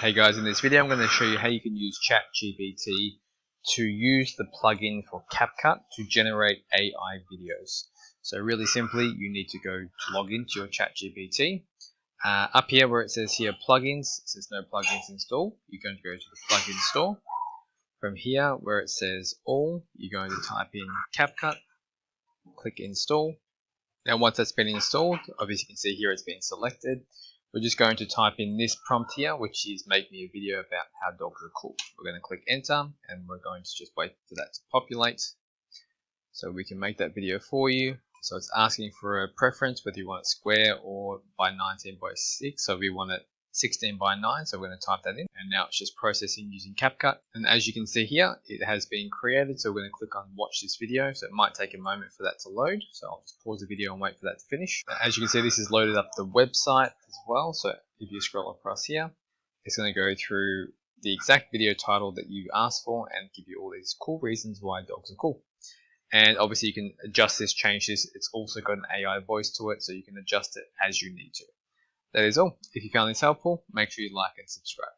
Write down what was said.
Hey guys, in this video I'm going to show you how you can use ChatGPT to use the plugin for CapCut to generate AI videos. So really simply, you need to go to log into your ChatGPT. Up here where it says here plugins, it says no plugins installed. You're going to go to the plugin store. From here where it says all, you're going to type in CapCut, click install. Now once that's been installed, obviously you can see here it's been selected. We're just going to type in this prompt here, which is make me a video about how dogs are cool. We're going to click enter and we're going to just wait for that to populate so we can make that video for you. So it's asking for a preference, whether you want it square or by 19 by 6. So we want it 16 by 9, so we're going to type that in, and now it's just processing using CapCut. And as you can see here, it has been created, so we're going to click on watch this video. So it might take a moment for that to load, so I'll just pause the video and wait for that to finish. As you can see, this is loaded up the website as well, so if you scroll across here, it's going to go through the exact video title that you asked for and give you all these cool reasons why dogs are cool. And obviously you can adjust this, change this. It's also got an AI voice to it, so you can adjust it as you need to. That is all. If you found this helpful, make sure you like and subscribe.